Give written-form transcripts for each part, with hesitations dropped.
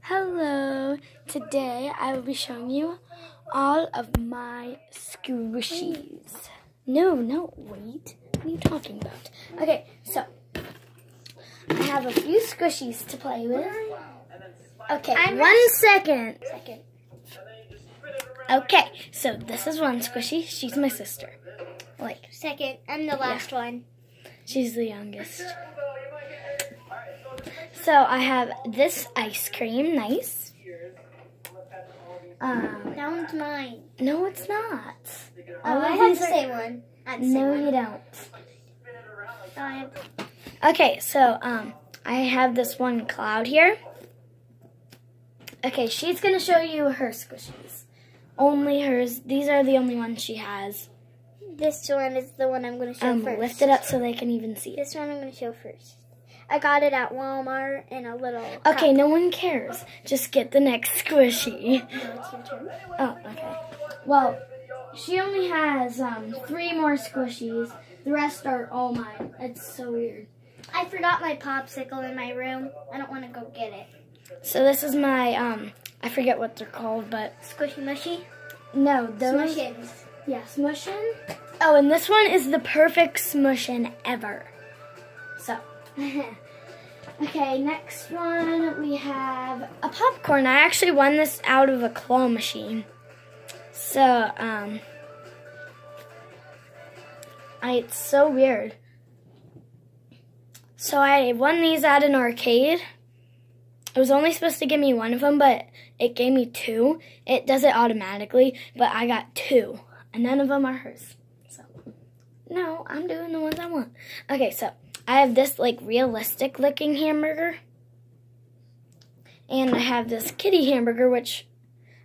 Hello, today I will be showing you all of my squishies. No, wait. What are you talking about? Okay, so I have a few squishies to play with. Okay, one second. Okay, so this is one squishy. She's my sister. Second, I'm the last one. She's the youngest. So I have this ice cream, nice. That one's mine. No, it's not. I have the same one. No, you don't. Oh, Okay, so I have this one cloud here. Okay, she's gonna show you her squishies. Only hers. These are the only ones she has. This one is the one I'm going to show first. Lift it up so they can even see it. This one I'm going to show first. I got it at Walmart in a little Okay, cup. no one cares. Just get the next squishy. Now it's your turn. Oh, okay. Well, she only has 3 more squishies. The rest are all mine. It's so weird. I forgot my popsicle in my room. I don't want to go get it. So this is my, I forget what they're called, but... Squishy mushy? No, those... Smushins. Yeah, Smushin. Oh, and this one is the perfect Smushin ever. So, okay, next one we have a popcorn. I actually won this out of a claw machine. So, it's so weird. So I won these at an arcade. It was only supposed to give me one of them, but it gave me 2. It does it automatically, but I got 2. And none of them are hers. So, no, I'm doing the ones I want. Okay, so I have this like realistic looking hamburger. And I have this kitty hamburger, which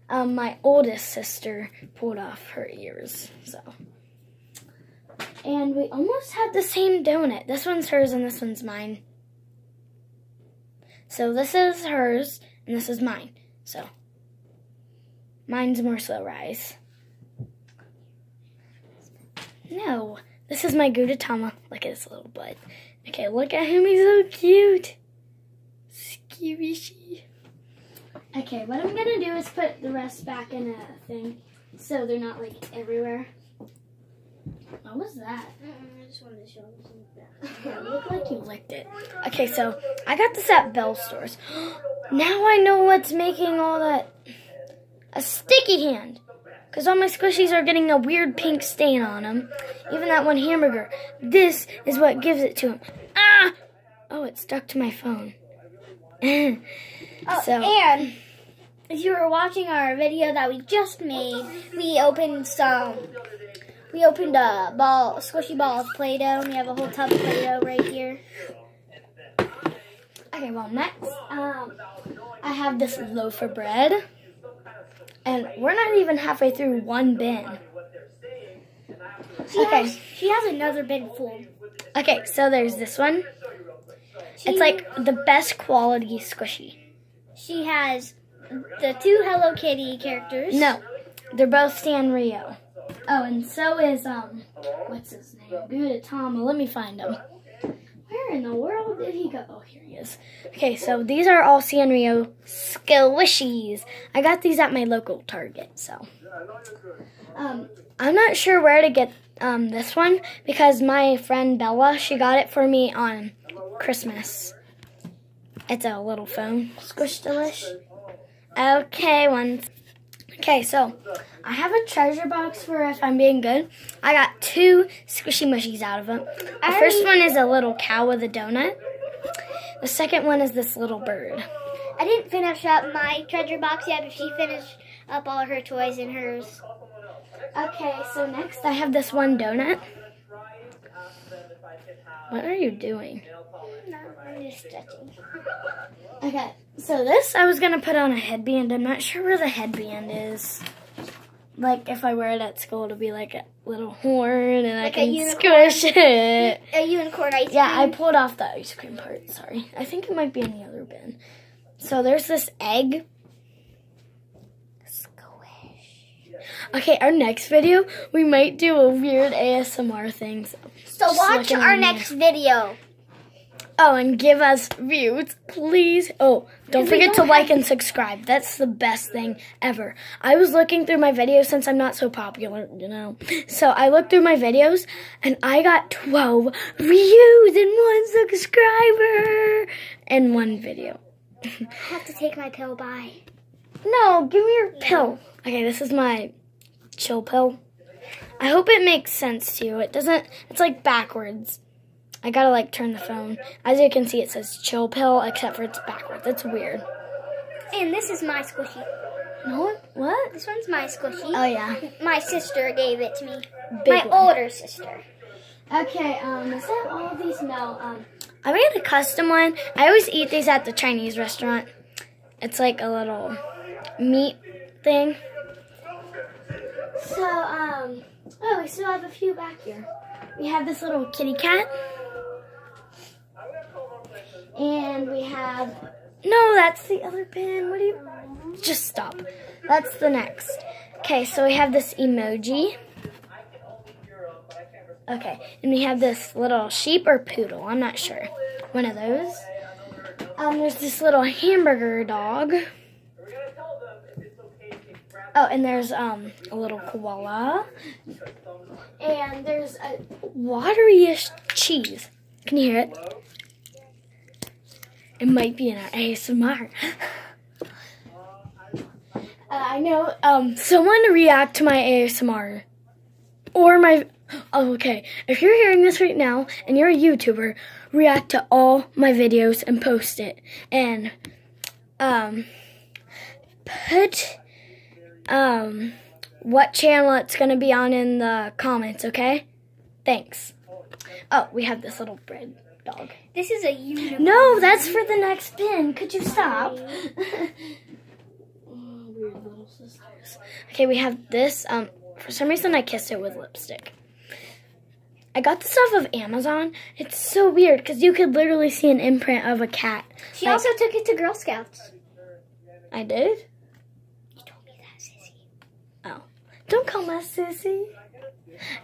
my oldest sister pulled off her ears. So, and we almost had the same donut. This one's hers and this one's mine. So this is hers and this is mine. So, mine's more slow rise. No, this is my Gudetama. Look at his little butt. Okay, look at him. He's so cute. Squishy. Okay, what I'm going to do is put the rest back in a thing so they're not, like, everywhere. What was that? I just wanted to show them something. Yeah, it looked like you licked it. Okay, so I got this at Bell Stores. Now I know what's making all that. A sticky hand. Because all my squishies are getting a weird pink stain on them. Even that one hamburger. This is what gives it to him. Ah! Oh, it stuck to my phone. And if you were watching our video that we just made, we opened a squishy ball of Play-Doh. We have a whole tub of Play-Doh right here. Okay, well, next, I have this loaf of bread. And we're not even halfway through one bin. She has another bin full. Okay, so there's this one. It's like the best quality squishy. She has the 2 Hello Kitty characters. No, they're both Sanrio. Oh, and so is, what's his name? Gudetama. Let me find him. Where in the world did he go? Oh, here he is. Okay, so these are all Sanrio squishies. I got these at my local Target, so. I'm not sure where to get this one because my friend Bella, she got it for me on Christmas. It's a little phone. Squish delish. Okay, so I have a treasure box for if I'm being good. I got 2 squishy mushies out of them. The first one is a little cow with a donut. The second one is this little bird. I didn't finish up my treasure box yet, but she finished up all her toys in hers. Okay, so next I have this one donut. What are you doing? No, I'm just stretching. Okay, so this I was going to put on a headband. I'm not sure where the headband is. Like, if I wear it at school, it'll be like a little horn and like I can squish it. A unicorn ice cream? Yeah, I pulled off the ice cream part, sorry. I think it might be in the other bin. So there's this egg. Squish. Okay, our next video, we might do a weird ASMR thing. So watch our next video. Oh, and give us views, please. Oh, don't forget to like and subscribe. That's the best thing ever. I was looking through my videos since I'm not so popular, you know. So I looked through my videos, and I got 12 views and 1 subscriber in one video. I have to take my pill, bye. No, give me your pill. Okay, this is my chill pill. I hope it makes sense to you. It doesn't, it's like backwards. I gotta like turn the phone. As you can see, it says chill pill, except for it's backwards. It's weird. And this is my squishy. No, what? This one's my squishy. Oh yeah. My sister gave it to me. Big my one. older sister. Okay, is that all of these? No, I made a custom one. I always eat these at the Chinese restaurant. It's like a little meat thing. So, oh, we still have a few back here. We have this little kitty cat. And we have, no, that's the other pin. What do you, just stop. That's the next. Okay, so we have this emoji. Okay, and we have this little sheep or poodle. I'm not sure. One of those. There's this little hamburger dog. Oh, and there's a little koala. And there's a watery-ish cheese. Can you hear it? It might be in our ASMR. I know. Someone react to my ASMR. Or my... Oh, okay. If you're hearing this right now and you're a YouTuber, react to all my videos and post it. And put what channel it's going to be on in the comments, okay? Thanks. Oh, we have this little bread dog. This is a unicorn. No, that's for the next pin. Could you stop? Weird little sisters. Okay, we have this. For some reason, I kissed it with lipstick. I got this off of Amazon. It's so weird because you could literally see an imprint of a cat. She also took it to Girl Scouts. I did? You told me that, sissy. Oh. Don't call my sissy.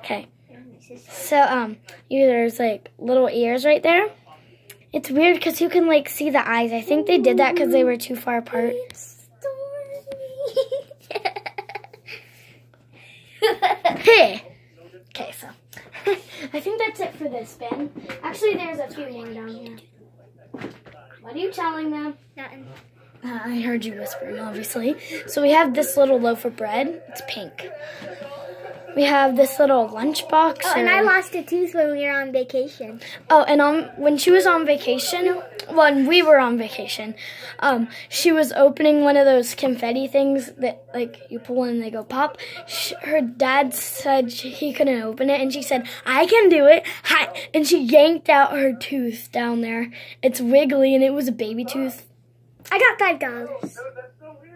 Okay. So, there's like little ears right there. It's weird because you can like see the eyes. I think they did that because they were too far apart. Hey. Okay, so I think that's it for this bin. Actually, there's a few more down here. What are you telling them? Nothing. I heard you whispering, obviously. So we have this little loaf of bread. It's pink. We have this little lunchbox. Oh, and I lost a tooth when we were on vacation. Oh, and when she was on vacation, when we were on vacation, she was opening one of those confetti things that, like, you pull and they go pop. Her dad said he couldn't open it, and she said, I can do it. Hi. And she yanked out her tooth down there. It's wiggly, and it was a baby tooth. I got $5.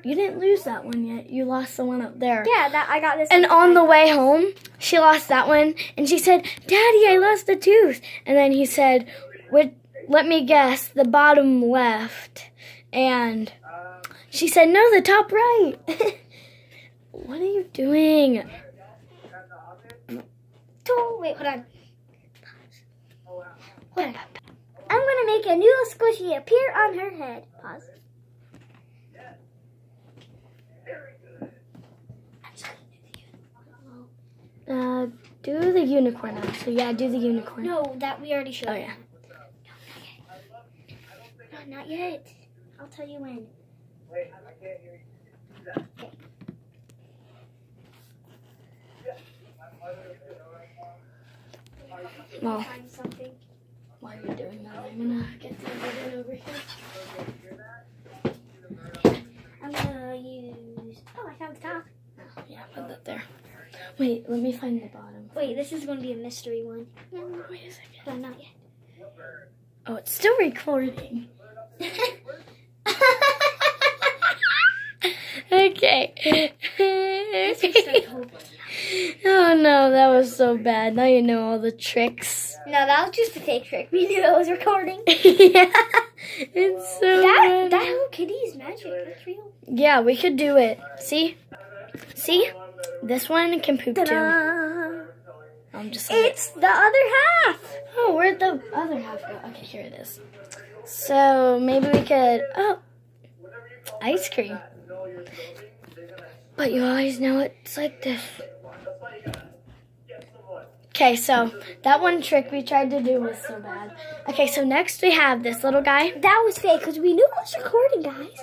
You didn't lose that one yet. You lost the one up there. Yeah, I got this. And on the way home, she lost that one. And she said, Daddy, I lost a tooth. And then he said, let me guess, the bottom left. And she said, no, the top right. What are you doing? Wait, hold on. Hold on. I'm going to make a new squishy appear on her head. Pause. Do the unicorn actually. Yeah, do the unicorn. No, that we already showed. Oh, yeah. No, not yet. I'll tell you when. Okay. Well, Find something. while you're doing that, I'm going to get the other one over here. I'm going to use... Oh, I found the top. Oh, yeah, put that there. Wait, let me find the bottom. Wait, this is going to be a mystery one. Wait a second. Oh, not yet. Oh, it's still recording. Okay. Oh no, that was so bad. Now you know all the tricks. No, that was just a fake trick. We knew that was recording. Yeah, it's so That Hello Kitty is magic. That's real. Yeah, we could do it. See? See? This one can poop too. I'm just. It's the other half. Oh, where'd the other half go? Okay, here it is. So maybe we could. Oh, ice cream. But you always know it's like this. Okay, so that one trick we tried to do was so bad. Okay, so next we have this little guy. That was fake because we knew it was recording, guys.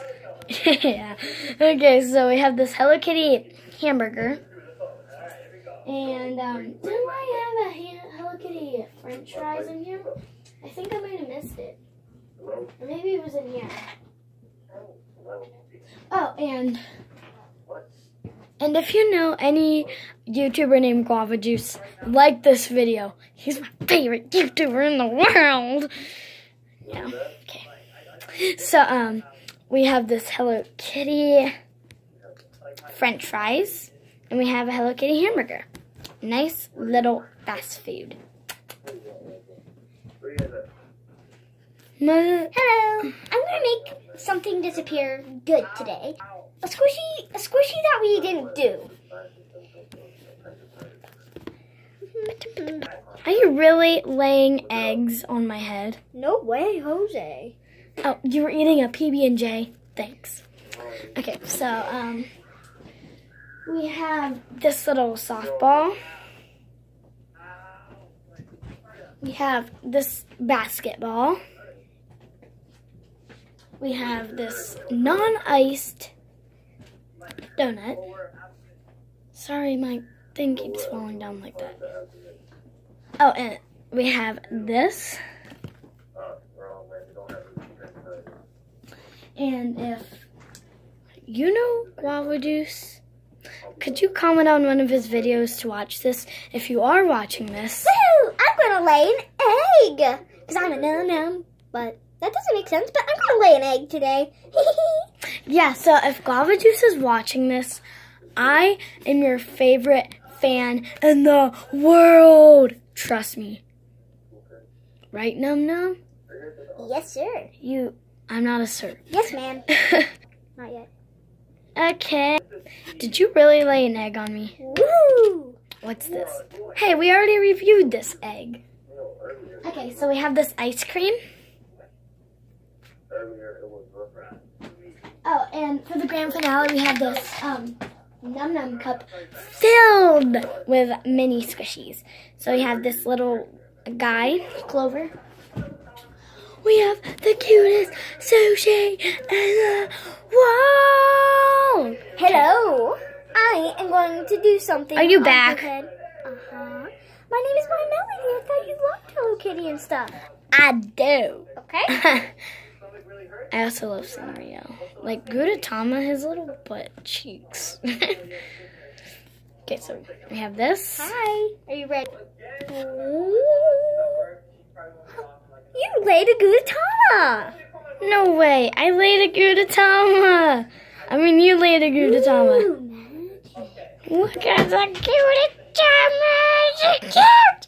Yeah. Okay, so we have this Hello Kitty hamburger. And do I have a Hello Kitty French fries in here? I think I might have missed it. Or maybe it was in here. Oh, and if you know any YouTuber named Guava Juice, like this video. He's my favorite YouTuber in the world. Yeah. Okay. So we have this Hello Kitty French fries, and we have a Hello Kitty hamburger. Nice little fast food. Hello. I'm gonna make something disappear good today. A squishy that we didn't do. Are you really laying eggs on my head? No way, Jose. Oh, you were eating a PB&J? Thanks. Okay, so, we have this little softball. We have this basketball. We have this non-iced donut. Sorry, my thing keeps falling down like that. Oh, and we have this. And if you know Guava Juice, could you comment on one of his videos to watch this? If you are watching this. Woo! I'm gonna lay an egg! Because I'm a num-num. But that doesn't make sense, but I'm gonna lay an egg today. Yeah, so if Guava Juice is watching this, I am your favorite fan in the world. Trust me. Right, Num Num? Yes, sir. I'm not a sir. Yes, ma'am. Not yet. Okay. Did you really lay an egg on me? Woo! What's this? Hey, we already reviewed this egg. Okay, so we have this ice cream. Oh, and for the grand finale, we have this Num Num cup filled with mini squishies. So we have this little guy, Clover. We have the cutest sushi in the world. Hello. I am going to do something. Are you on back? your head. Uh-huh. My name is My Melody. I thought you loved Hello Kitty and stuff. I do. Okay. I also love Scenario. Like Gudetama, his little butt cheeks. Okay, so we have this. Hi. Are you ready? You laid a Gudetama. No way. I laid a Gudetama. I mean, you laid a Gudetama. Ooh, magic. Look at the Gudetama. It's cute.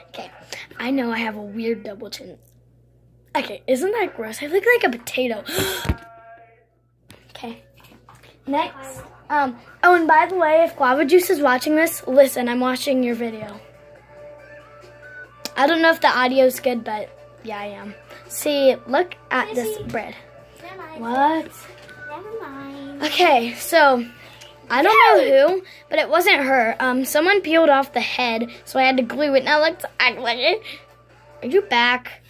Okay, I know I have a weird double chin. Okay, isn't that gross? I look like a potato. Okay. Next. Oh, and by the way, if Guava Juice is watching this, listen, I'm watching your video. I don't know if the audio's good, but yeah, I am. See, look at this bread. Never mind. What? Never mind. Okay, so I don't know who, but it wasn't her. Someone peeled off the head, so I had to glue it. Now let's act like it. Are you back?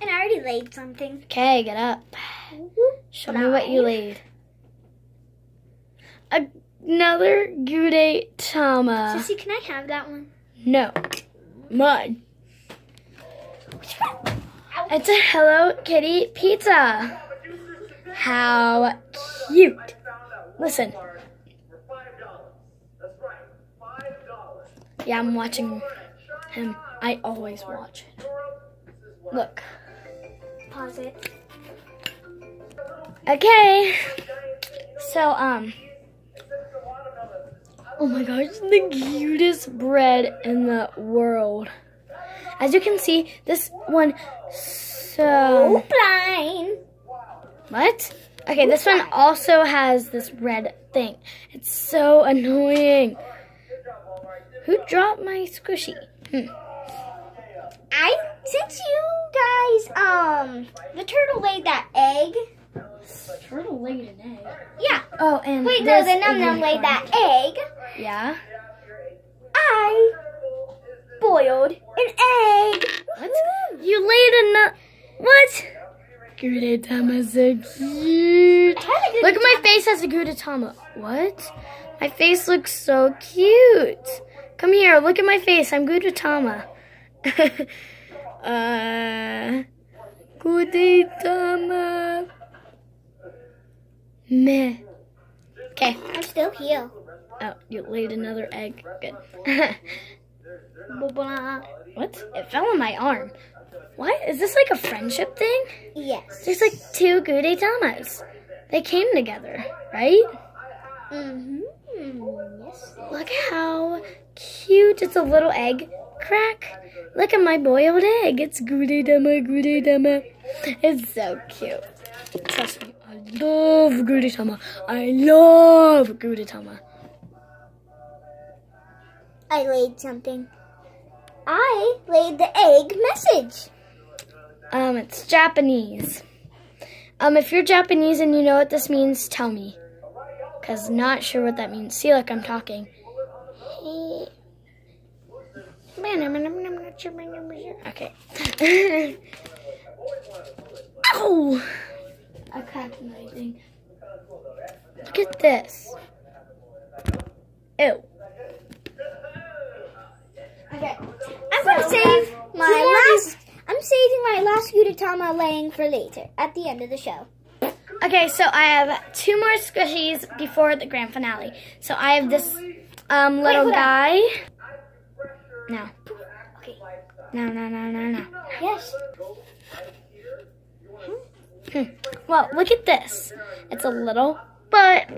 And I already laid something. Okay, get up. Show me what you laid. Another Gudetama. Sissy, can I have that one? No. Mine. It's a Hello Kitty pizza. How cute. Listen. Yeah, I'm watching him. I always watch it. Look. Pause it. Okay. So, oh my gosh, the cutest bread in the world. As you can see, this one, so... Blind. What? Okay, this one also has this red thing. It's so annoying. Who dropped my squishy? Since you guys, the turtle laid that egg. Turtle laid an egg. Yeah. Oh, and wait, no, the num-num laid that egg. Yeah. I boiled an egg. What? You laid a nut? What? Gudetama so cute. Look at my face as a Gudetama. What? My face looks so cute. Come here, look at my face. I'm Gudetama. Gudetama. Meh. Okay. I'm still here. Oh, you laid another egg. Good. What? It fell on my arm. What? Is this like a friendship thing? Yes. There's like two Gudetamas. They came together, right? Mm-hmm. Yes. Look how cute. It's a little egg crack. Look at my boiled egg. It's Gudetama, Gudetama. It's so cute. Trust me, I love Gudetama. I love Gudetama. I laid something. I laid the egg message. It's Japanese. If you're Japanese and you know what this means, tell me. Cause not sure what that means. See, look, I'm talking. Okay. Ow! I cracked my thing. Look at this. Ew. Okay. I'm gonna save my last. I'm saving my last Gudetama laying for later at the end of the show. Okay, so I have 2 more squishies before the grand finale. So I have this little guy. No. Okay. No. Yes. Well, look at this. It's a little butt.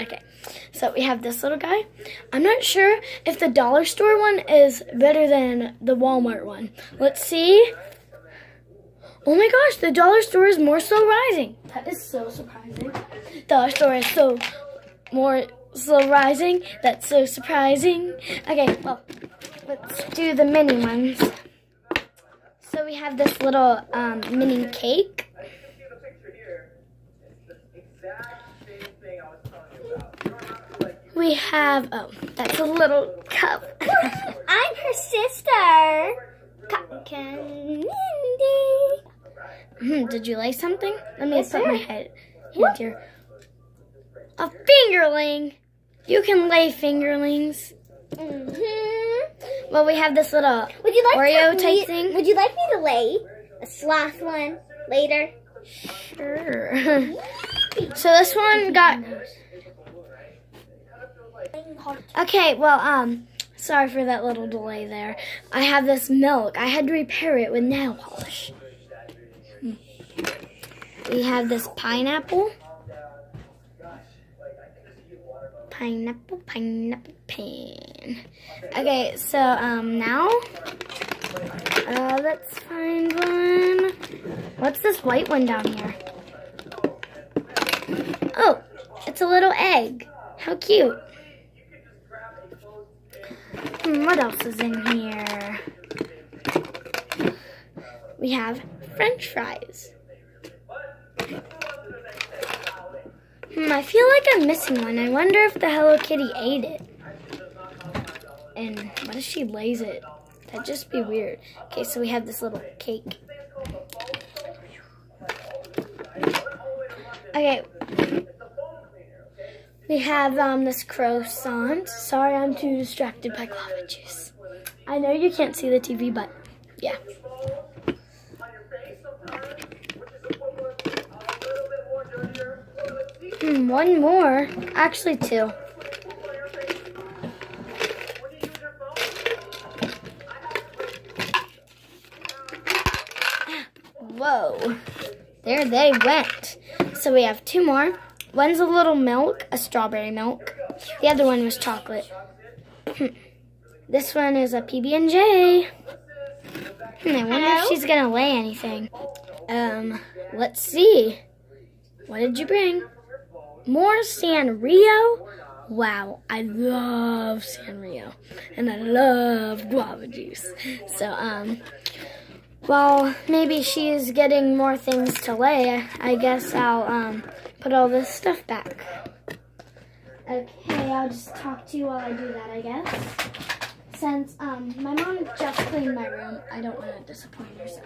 Okay, so we have this little guy. I'm not sure if the dollar store one is better than the Walmart one. Let's see. Oh my gosh, the dollar store is more slow rising. That is so surprising. Dollar store is more slow rising. That's so surprising. Okay, well, let's do the mini ones. So we have this little mini cake. We have, oh, that's a little cup. I'm her sister, Cotton Candy. Did you lay something? Let me Yes, put sir. my hand here. A fingerling. You can lay fingerlings. Well, we have this little Would you like Oreo to type thing. Would you like me to lay a sloth one later? Sure. So this one got. Okay, well, sorry for that little delay there. I have this milk. I had to repair it with nail polish. We have this pineapple. Pineapple, pan. Okay, so, now, let's find one. What's this white one down here? Oh, it's a little egg. How cute. What else is in here? We have French fries. I feel like I'm missing one. I wonder if the Hello Kitty ate it. And what if she lays it? That'd just be weird. Okay, so we have this little cake. Okay. We have this croissant. Sorry, I'm too distracted by guava juice. I know you can't see the TV, but yeah. One more. Actually, 2. Whoa. There they went. So we have 2 more. One's a little milk, a strawberry milk. The other one was chocolate. This one is a PB&J. I wonder if she's going to lay anything. Let's see. What did you bring? More Sanrio? Wow, I love Sanrio. And I love guava juice. So, while maybe she's getting more things to lay, I guess I'll, put all this stuff back. Okay, I'll just talk to you while I do that, I guess. Since, my mom just cleaned my room, I don't want to disappoint her, so.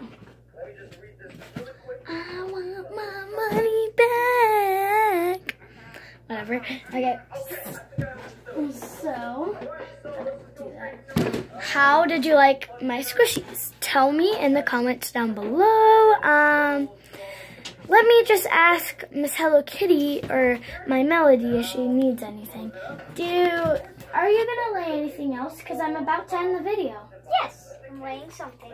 I want my money back. Whatever. Okay. So, do that. How did you like my squishies? Tell me in the comments down below. Let me just ask Miss Hello Kitty or my Melody if she needs anything. Are you gonna lay anything else? Because I'm about to end the video. Yes, I'm laying something.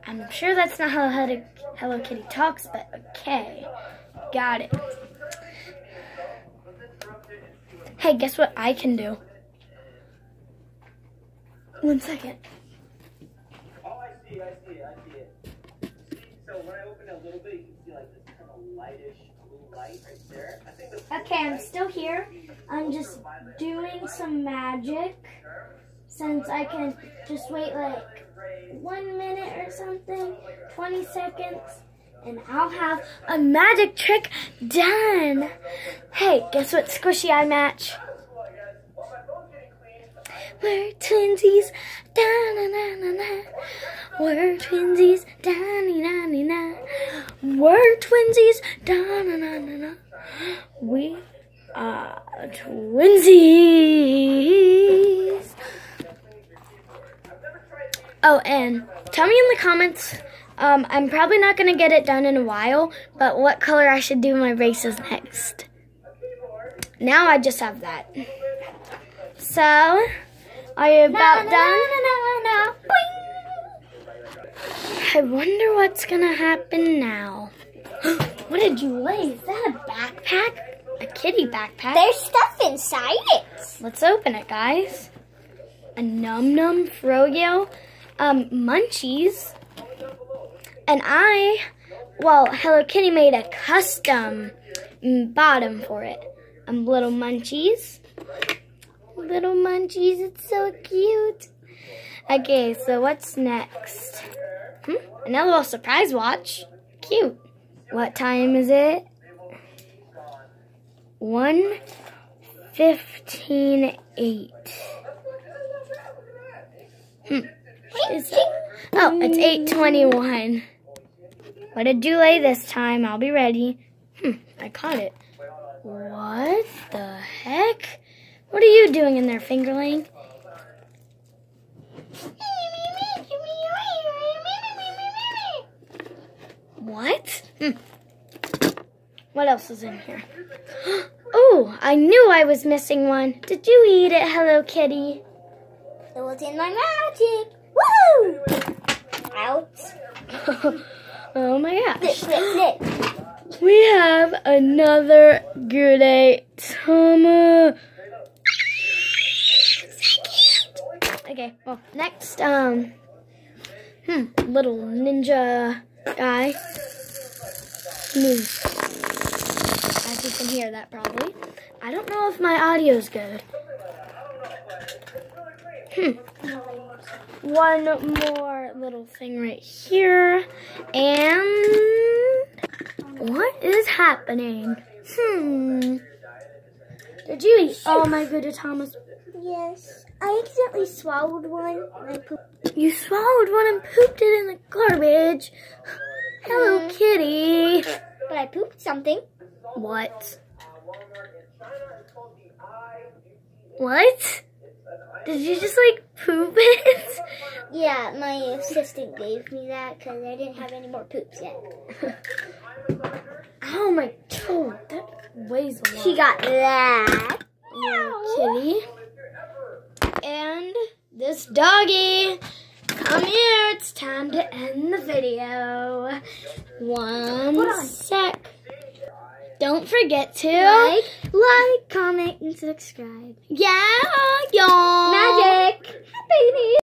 I'm sure that's not how Hello Kitty talks, but okay. Got it. Hey, guess what I can do? 1 second. Oh, I see it. So when I open it a little bit, you can see like this kind of lightish blue light right there. I think Okay, I'm still here. I'm just doing some magic. Since I can just wait like 1 minute or something, 20 seconds, and I'll have a magic trick done. Hey, guess what squishy I match? We're twinsies, da-na-na-na-na. We're twinsies, da-na-na-na-na. We're twinsies, da-na-na-na-na. We are twinsies. Oh, and tell me in the comments, I'm probably not going to get it done in a while, but what color I should do my braces next. Now I just have that. So, are you about done? I wonder what's going to happen now. What did you lay? Is that a backpack? A kitty backpack? There's stuff inside it. Let's open it, guys. A Num Num Froyo. Munchies, and Hello Kitty made a custom bottom for it. Little munchies, it's so cute. Okay, so what's next? Another little surprise watch, cute. What time is it? 1:15:08. Oh, it's 8:21. What did you lay this time? I'll be ready. I caught it. What the heck? What are you doing in there, fingerling? What? What else is in here? Oh, I knew I was missing one. Did you eat it, Hello Kitty? It was in my magic. Woo! Out. Oh my gosh. Flip. We have another Gudetama. Okay, well, next, little ninja guy. Move. As you can hear that probably. I don't know if my audio's good. One more little thing right here. And what is happening? Did you eat all my Gudetama's? Yes. I accidentally swallowed one and I pooped. You swallowed one and pooped it in the garbage. Hello, Kitty. But I pooped something. What? What? Did you just like poop it? Yeah, my assistant gave me that because I didn't have any more poops yet. Oh my god, that weighs a lot. She got that. Kitty. And this doggy. Come here, it's time to end the video. One sec. Don't forget to like, comment, and subscribe. Yeah, y'all. Magic. Happy